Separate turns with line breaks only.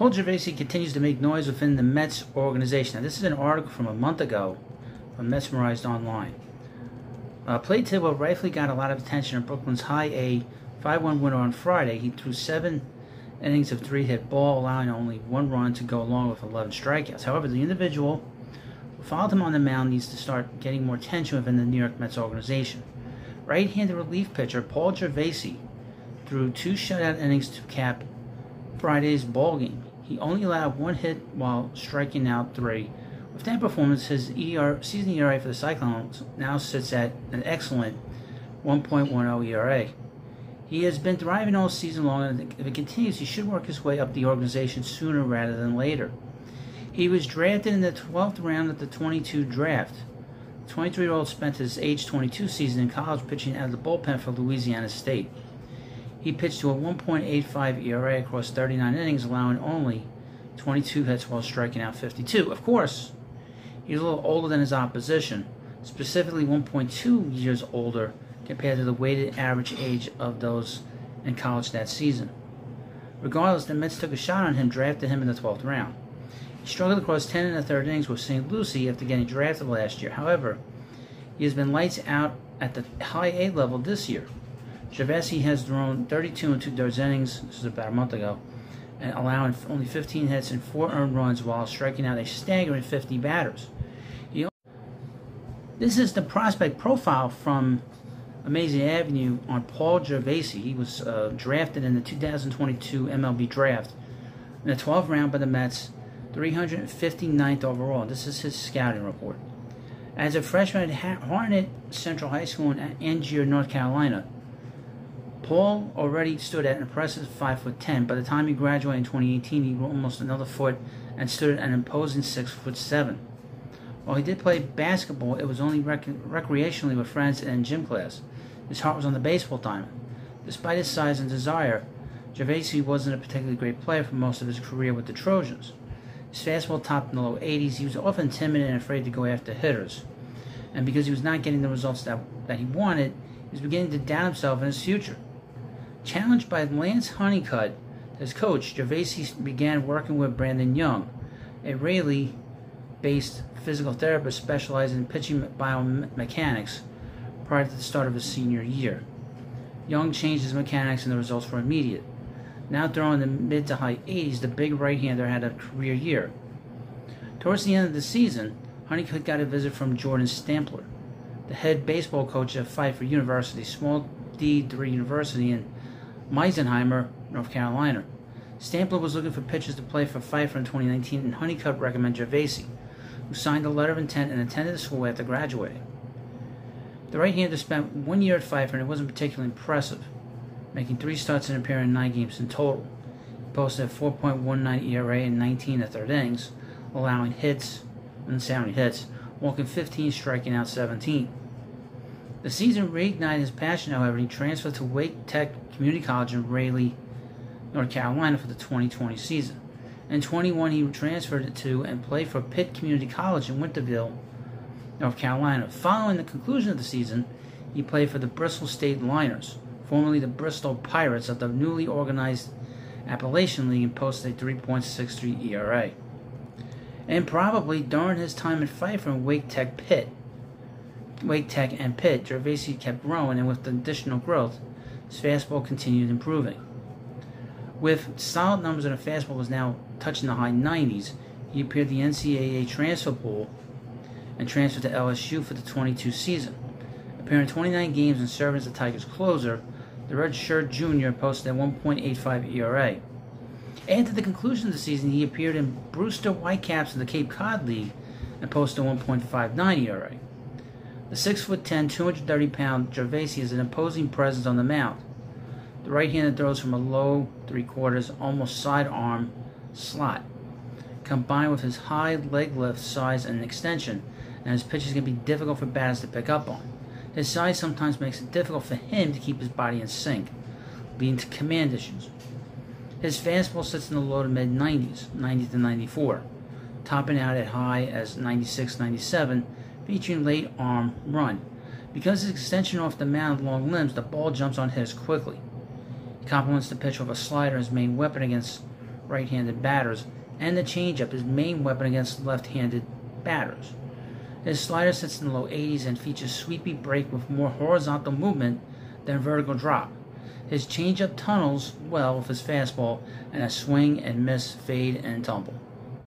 Paul Gervasi continues to make noise within the Mets organization. Now, this is an article from a month ago from Mesmerized Online. Play Tidwell rightfully got a lot of attention in Brooklyn's high A 5-1 winner on Friday. He threw 7 innings of 3-hit ball, allowing only 1 run to go along with 11 strikeouts. However, the individual who followed him on the mound needs to start getting more attention within the New York Mets organization. Right-handed relief pitcher Paul Gervasi threw 2 shutout innings to cap Friday's ball game. He only allowed 1 hit while striking out 3. With that performance, his season ERA for the Cyclones now sits at an excellent 1.10 ERA. He has been thriving all season long, and if it continues, he should work his way up the organization sooner rather than later. He was drafted in the 12th round of the 22 draft. The 23-year-old spent his age 22 season in college pitching out of the bullpen for Louisiana State. He pitched to a 1.85 ERA across 39 innings, allowing only 22 hits while striking out 52. Of course, he's a little older than his opposition, specifically 1.2 years older compared to the weighted average age of those in college that season. Regardless, the Mets took a shot on him, drafted him in the 12th round. He struggled across 10 and a third innings with St. Lucie after getting drafted last year. However, he has been lights out at the high A level this year. Gervasi has thrown 32 and 2/3 innings, this is about a month ago, and allowing only 15 hits and 4 earned runs while striking out a staggering 50 batters. This is the prospect profile from Amazing Avenue on Paul Gervasi. He was drafted in the 2022 MLB draft in the 12th round by the Mets, 359th overall. This is his scouting report. As a freshman at Hartnett Central High School in Angier, North Carolina, Paul already stood at an impressive 5'10". By the time he graduated in 2018, he grew almost another foot and stood at an imposing 6'7". While he did play basketball, it was only recreationally with friends and in gym class. His heart was on the baseball diamond. Despite his size and desire, Gervasi wasn't a particularly great player for most of his career with the Trojans. His fastball topped in the low 80s. He was often timid and afraid to go after hitters. And because he was not getting the results that he wanted, he was beginning to doubt himself and his future. Challenged by Lance Honeycutt as coach, Gervasi began working with Brandon Young, a Raleigh-based physical therapist specializing in pitching biomechanics, prior to the start of his senior year. Young changed his mechanics and the results were immediate. Now throwing the mid to high 80s, the big right-hander had a career year. Towards the end of the season, Honeycutt got a visit from Jordan Stampler, the head baseball coach at Pfeiffer University, small D3 university in Meisenheimer, North Carolina. Stampler was looking for pitchers to play for Pfeiffer in 2019, and Honeycutt recommended Gervasi, who signed a letter of intent and attended the school after graduating. The right-hander spent 1 year at Pfeiffer, and it wasn't particularly impressive, making 3 starts and appearing in 9 games in total. He posted a 4.19 ERA in 19 1/3 innings, allowing hits, and 70 hits, walking 15, striking out 17. The season reignited his passion, however, and he transferred to Wake Tech Community College in Raleigh, North Carolina for the 2020 season. In 21, he transferred to and played for Pitt Community College in Winterville, North Carolina. Following the conclusion of the season, he played for the Bristol State Liners, formerly the Bristol Pirates of the newly organized Appalachian League, and posted a 3.63 ERA. And probably during his time at Pfeiffer and Wake Tech and Pitt, Gervasi kept growing, and with the additional growth, his fastball continued improving. With solid numbers and a fastball was now touching the high 90s, he appeared in the NCAA transfer pool and transferred to LSU for the 22 season. Appearing in 29 games and serving as the Tigers' closer, the redshirt junior posted a 1.85 ERA. After the conclusion of the season, he appeared in Brewster Whitecaps of the Cape Cod League and posted a 1.59 ERA. The 6'10", 230-pound Gervasi is an imposing presence on the mound. The right-hander throws from a low 3/4, almost sidearm slot. Combined with his high leg lift, size, and extension, and his pitches can be difficult for batters to pick up on. His size sometimes makes it difficult for him to keep his body in sync, leading to command issues. His fastball sits in the low to mid-90s, 90 to 94, topping out at high as 96-97, featuring late arm run. Because his extension off the mound long limbs, the ball jumps on hitters quickly. He complements the pitch with a slider, his main weapon against right-handed batters, and the changeup, his main weapon against left-handed batters. His slider sits in the low 80s and features sweepy break with more horizontal movement than vertical drop. His changeup tunnels well with his fastball and a swing and miss, fade and tumble.